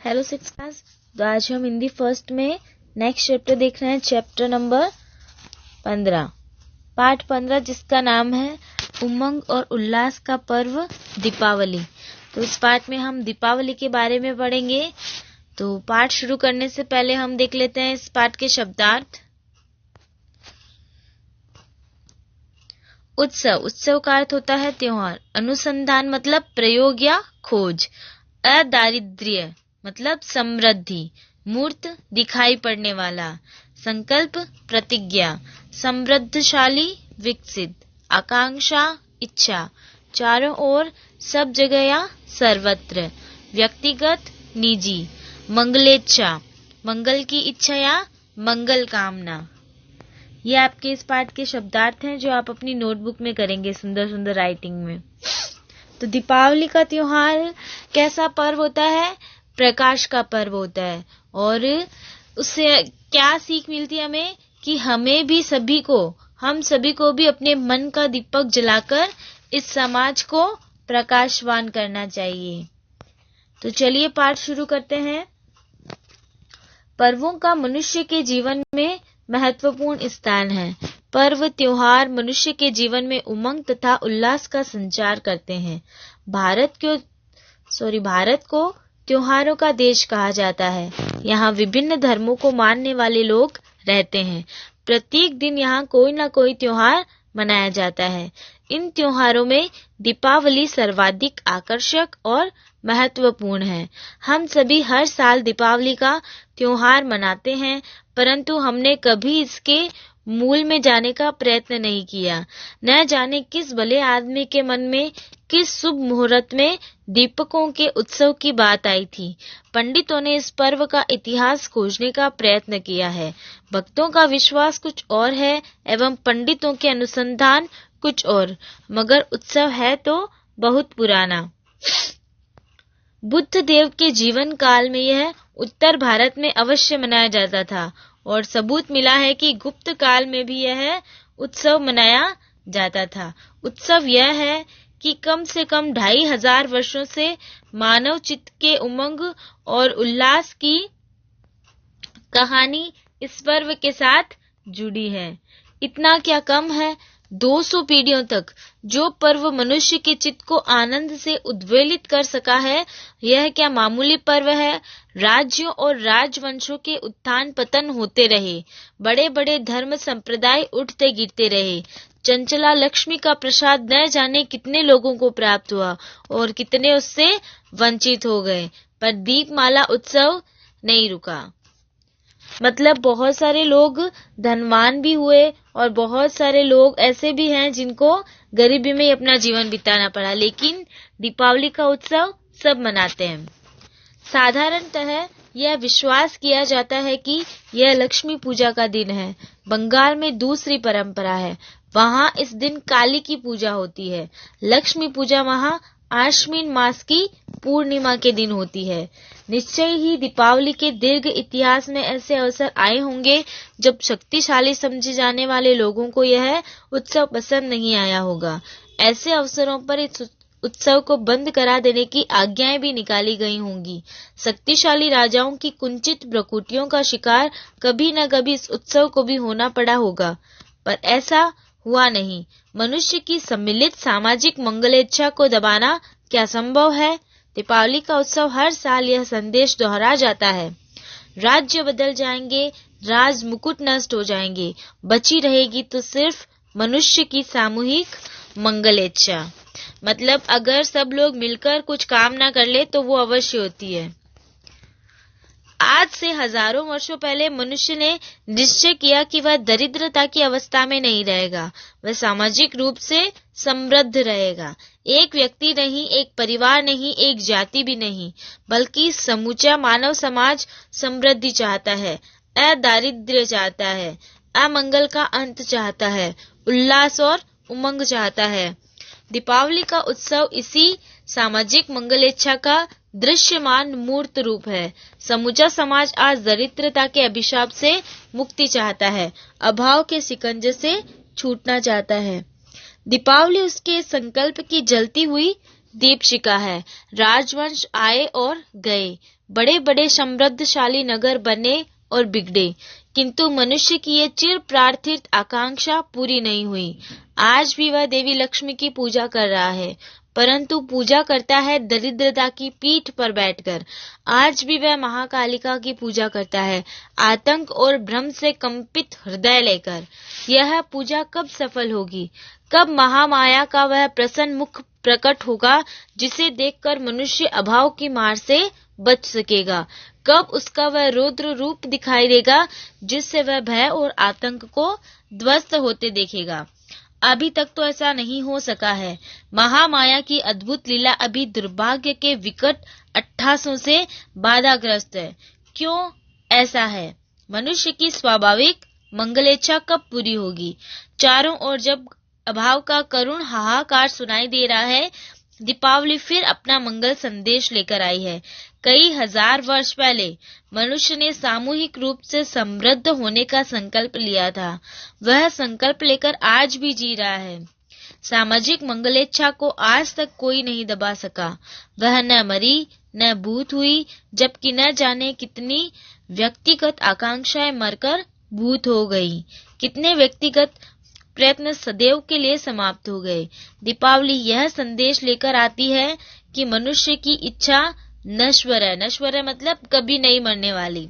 Hello six class. तो आज हम हिंदी फर्स्ट में नेक्स्ट चैप्टर देख रहे हैं, चैप्टर नंबर 15, पाठ 15, जिसका नाम है उमंग और उल्लास का पर्व दीपावली। तो इस पाठ में हम दीपावली के बारे में पढ़ेंगे। तो पाठ शुरू करने से पहले हम देख लेते हैं इस पाठ के शब्दार्थ। उत्सव का अर्थ होता है त्योहार। अनुसंधान मतलब प्रयोग या खोज। अदारिद्र्य मतलब समृद्धि। मूर्त दिखाई पड़ने वाला। संकल्प प्रतिज्ञा। समृद्धशाली विकसित। आकांक्षा इच्छा। चारों ओर सब जगह या सर्वत्र। व्यक्तिगत निजी। मंगलेच्छा मंगल की इच्छा या मंगल कामना। ये आपके इस पाठ के शब्दार्थ हैं जो आप अपनी नोटबुक में करेंगे सुंदर सुंदर राइटिंग में। तो दीपावली का त्योहार कैसा पर्व होता है? प्रकाश का पर्व होता है। और उससे क्या सीख मिलती है हमें कि हम सभी को भी अपने मन का दीपक जलाकर इस समाज को प्रकाशवान करना चाहिए। तो चलिए पाठ शुरू करते हैं। पर्वों का मनुष्य के जीवन में महत्वपूर्ण स्थान है। पर्व त्योहार मनुष्य के जीवन में उमंग तथा उल्लास का संचार करते हैं। भारत को त्योहारों का देश कहा जाता है। यहाँ विभिन्न धर्मों को मानने वाले लोग रहते हैं। प्रत्येक दिन यहाँ कोई न कोई त्योहार मनाया जाता है। इन त्योहारों में दीपावली सर्वाधिक आकर्षक और महत्वपूर्ण है। हम सभी हर साल दीपावली का त्योहार मनाते हैं, परंतु हमने कभी इसके मूल में जाने का प्रयत्न नहीं किया। न जाने किस भले आदमी के मन में किस शुभ मुहूर्त में दीपकों के उत्सव की बात आई थी। पंडितों ने इस पर्व का इतिहास खोजने का प्रयत्न किया है। भक्तों का विश्वास कुछ और है एवं पंडितों के अनुसंधान कुछ और, मगर उत्सव है तो बहुत पुराना। बुद्ध देव के जीवन काल में यह उत्तर भारत में अवश्य मनाया जाता था और सबूत मिला है कि गुप्त काल में भी यह उत्सव मनाया जाता था। उत्सव यह है कि कम से कम 2500 वर्षों से मानव चित्त के उमंग और उल्लास की कहानी इस पर्व के साथ जुड़ी है। इतना क्या कम है, 200 पीढ़ियों तक जो पर्व मनुष्य के चित्त को आनंद से उद्वेलित कर सका है, यह क्या मामूली पर्व है। राज्यों और राजवंशों के उत्थान पतन होते रहे, बड़े बड़े धर्म संप्रदाय उठते गिरते रहे। चंचला लक्ष्मी का प्रसाद न जाने कितने लोगों को प्राप्त हुआ और कितने उससे वंचित हो गए, पर दीपमाला उत्सव नहीं रुका। मतलब बहुत सारे लोग धनवान भी हुए और बहुत सारे लोग ऐसे भी हैं जिनको गरीबी में ही अपना जीवन बिताना पड़ा, लेकिन दीपावली का उत्सव सब मनाते हैं। साधारणतः यह विश्वास किया जाता है कि यह लक्ष्मी पूजा का दिन है। बंगाल में दूसरी परंपरा है, वहां इस दिन काली की पूजा होती है। लक्ष्मी पूजा वहां आश्विन मास की पूर्णिमा के दिन होती है। निश्चय ही दीपावली के दीर्घ इतिहास में ऐसे अवसर आए होंगे जब शक्तिशाली समझे जाने वाले लोगों को यह उत्सव पसंद नहीं आया होगा। ऐसे अवसरों पर इस उत्सव को बंद करा देने की आज्ञाएं भी निकाली गई होंगी। शक्तिशाली राजाओं की कुंचित प्रकृतियों का शिकार कभी न कभी इस उत्सव को भी होना पड़ा होगा, पर ऐसा हुआ नहीं। मनुष्य की सम्मिलित सामाजिक मंगलेच्छा को दबाना क्या संभव है? दीपावली का उत्सव हर साल यह संदेश दोहरा जाता है। राज्य बदल जाएंगे, राज मुकुट नष्ट हो जाएंगे, बची रहेगी तो सिर्फ मनुष्य की सामूहिक मंगलेच्छा। मतलब अगर सब लोग मिलकर कुछ काम ना कर ले तो वो अवश्य होती है। आज से हजारों वर्षों पहले मनुष्य ने निश्चय किया कि वह दरिद्रता की अवस्था में नहीं रहेगा, वह सामाजिक रूप से समृद्ध रहेगा। एक व्यक्ति नहीं, एक परिवार नहीं, एक जाति भी नहीं, बल्कि समूचा मानव समाज समृद्धि चाहता है, अदारिद्र्य चाहता है, अमंगल का अंत चाहता है, उल्लास और उमंग चाहता है। दीपावली का उत्सव इसी सामाजिक मंगलेच्छा का दृश्यमान मूर्त रूप है। समूचा समाज आज दरिद्रता के अभिशाप से मुक्ति चाहता है, अभाव के शिकंजे से छूटना चाहता है। दीपावली उसके संकल्प की जलती हुई दीपशिखा है। राजवंश आए और गए, बड़े बड़े समृद्धशाली नगर बने और बिगड़े, किंतु मनुष्य की ये चिर प्रार्थित आकांक्षा पूरी नहीं हुई। आज भी वह देवी लक्ष्मी की पूजा कर रहा है, परंतु पूजा करता है दरिद्रता की पीठ पर बैठकर। आज भी वह महाकालिका की पूजा करता है, आतंक और भ्रम से कंपित हृदय लेकर। यह पूजा कब सफल होगी? कब महामाया का वह प्रसन्न मुख प्रकट होगा, जिसे देखकर मनुष्य अभाव की मार से बच सकेगा? कब उसका वह रौद्र रूप दिखाई देगा, जिससे वह भय और आतंक को ध्वस्त होते देखेगा? अभी तक तो ऐसा नहीं हो सका है। महामाया की अद्भुत लीला अभी दुर्भाग्य के विकट अट्ठासों से बाधाग्रस्त है। क्यों ऐसा है? मनुष्य की स्वाभाविक मंगलेच्छा कब पूरी होगी? चारों ओर जब अभाव का करुण हाहाकार सुनाई दे रहा है, दीपावली फिर अपना मंगल संदेश लेकर आई है। कई हजार वर्ष पहले मनुष्य ने सामूहिक रूप से समृद्ध होने का संकल्प लिया था। वह संकल्प लेकर आज भी जी रहा है। सामाजिक मंगलेच्छा को आज तक कोई नहीं दबा सका। वह न मरी न भूत हुई, जबकि न जाने कितनी व्यक्तिगत आकांक्षाएं मरकर भूत हो गई, कितने व्यक्तिगत प्रयत्न सदैव के लिए समाप्त हो गए। दीपावली यह संदेश लेकर आती है कि मनुष्य की इच्छा नश्वर है। नश्वर है मतलब कभी नहीं मरने वाली।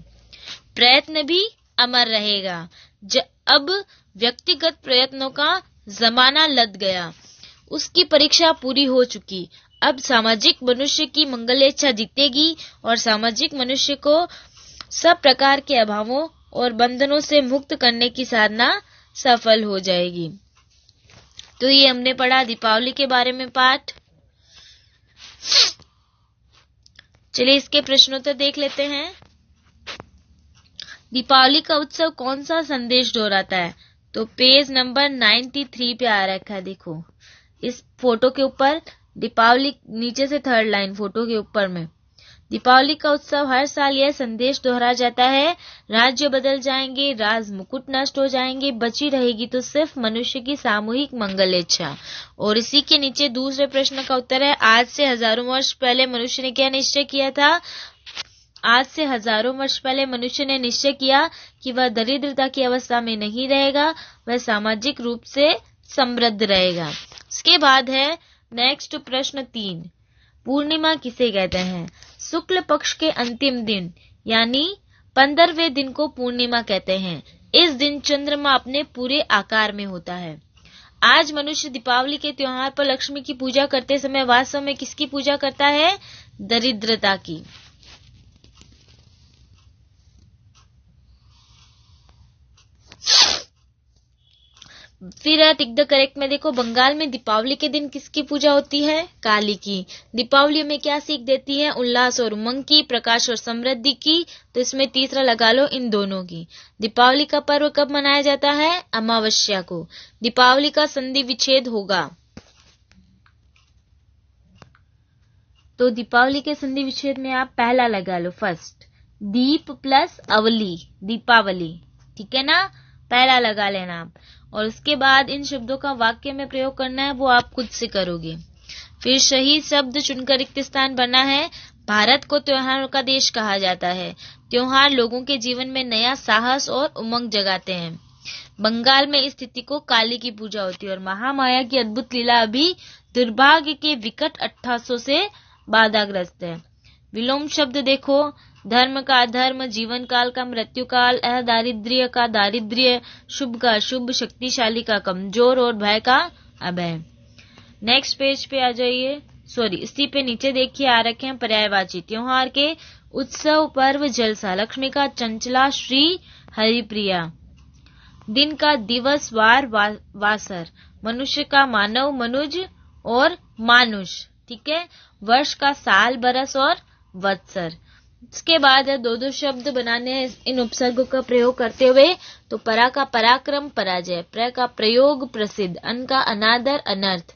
प्रयत्न भी अमर रहेगा। अब व्यक्तिगत प्रयत्नों का जमाना लद गया, उसकी परीक्षा पूरी हो चुकी। अब सामाजिक मनुष्य की मंगलेच्छा जीतेगी और सामाजिक मनुष्य को सब प्रकार के अभावों और बंधनों से मुक्त करने की साधना सफल हो जाएगी। तो ये हमने पढ़ा दीपावली के बारे में पाठ। चलिए इसके प्रश्नोत्तर देख लेते हैं। दीपावली का उत्सव कौन सा संदेश दोहराता है? तो पेज नंबर 93 पे आ रखा है। देखो इस फोटो के ऊपर दीपावली, नीचे से थर्ड लाइन फोटो के ऊपर में, दीपावली का उत्सव हर साल यह संदेश दोहरा जाता है, राज्य बदल जाएंगे, राज मुकुट नष्ट हो जाएंगे, बची रहेगी तो सिर्फ मनुष्य की सामूहिक मंगलेच्छा। और इसी के नीचे दूसरे प्रश्न का उत्तर है, आज से हजारों वर्ष पहले मनुष्य ने क्या निश्चय किया था? आज से हजारों वर्ष पहले मनुष्य ने निश्चय किया कि वह दरिद्रता की अवस्था में नहीं रहेगा, वह सामाजिक रूप से समृद्ध रहेगा। इसके बाद है नेक्स्ट प्रश्न 3, पूर्णिमा किसे कहते हैं? शुक्ल पक्ष के अंतिम दिन यानी 15वें दिन को पूर्णिमा कहते हैं। इस दिन चंद्रमा अपने पूरे आकार में होता है। आज मनुष्य दीपावली के त्योहार पर लक्ष्मी की पूजा करते समय वास्तव में किसकी पूजा करता है? दरिद्रता की। फिर टिक द करेक्ट में देखो, बंगाल में दीपावली के दिन किसकी पूजा होती है? काली की। दीपावली में क्या सीख देती है? उल्लास और उमंग की, प्रकाश और समृद्धि की। तो इसमें तीसरा लगा लो, इन दोनों की। दीपावली का पर्व कब मनाया जाता है? अमावस्या को। दीपावली का संधि विच्छेद होगा। तो दीपावली के संधि विच्छेद में आप पहला लगा लो, फर्स्ट, दीप प्लस अवली, दीपावली। ठीक है ना, पहला लगा लेना आप। और उसके बाद इन शब्दों का वाक्य में प्रयोग करना है, वो आप खुद से करोगे। फिर सही शब्द चुनकर रिक्त स्थान भरना है। भारत को त्योहारों का देश कहा जाता है। त्योहार लोगों के जीवन में नया साहस और उमंग जगाते हैं। बंगाल में इस तिथि को काली की पूजा होती है और महामाया की अद्भुत लीला अभी दुर्भाग्य के विकट अट्ठासों से बाधाग्रस्त है। विलोम शब्द देखो, धर्म का अधर्म, जीवन काल का मृत्यु काल, दारिद्र्य का दारिद्र्य, शुभ का शुभ, शक्तिशाली का कमजोर और भय का अभय। नेक्स्ट पेज पे आ जाइए, सॉरी इसी पे नीचे देखिए आ रखे हैं पर्यायवाची। त्योहार के उत्सव, पर्व, जलसा, लक्ष्मी का चंचला, श्री हरिप्रिया। दिन का दिवस, वार, वासर, मनुष्य का मानव, मनुज और मानुष। ठीक है, वर्ष का साल, बरस और वत्सर। इसके बाद दो शब्द बनाने हैं इन उपसर्गों का प्रयोग करते हुए। तो परा का पराक्रम, पराजय, प्र का प्रयोग, प्रसिद्ध, अन का अनादर, अनर्थ,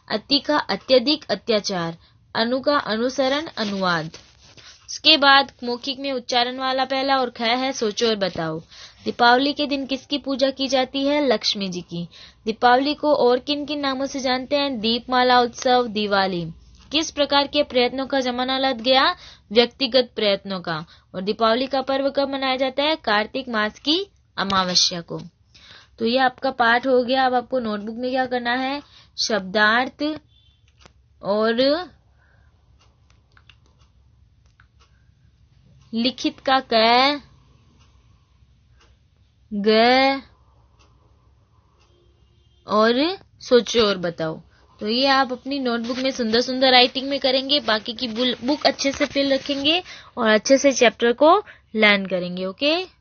अति का अत्यधिक, अत्याचार, अनु का अनुसरण, अनुवाद। इसके बाद मौखिक में उच्चारण वाला पहला और ख है सोचो और बताओ। दीपावली के दिन किसकी पूजा की जाती है? लक्ष्मी जी की। दीपावली को और किन किन नामों से जानते हैं? दीपमाला उत्सव, दिवाली। किस प्रकार के प्रयत्नों का जमाना लग गया? व्यक्तिगत प्रयत्नों का। और दीपावली का पर्व कब मनाया जाता है? कार्तिक मास की अमावस्या को। तो ये आपका पाठ हो गया। अब आपको नोटबुक में क्या करना है? शब्दार्थ और लिखित का क, ग और सोचो और बताओ। तो ये आप अपनी नोटबुक में सुंदर सुंदर राइटिंग में करेंगे। बाकी की बुक अच्छे से फिल रखेंगे और अच्छे से चैप्टर को लर्न करेंगे। ओके।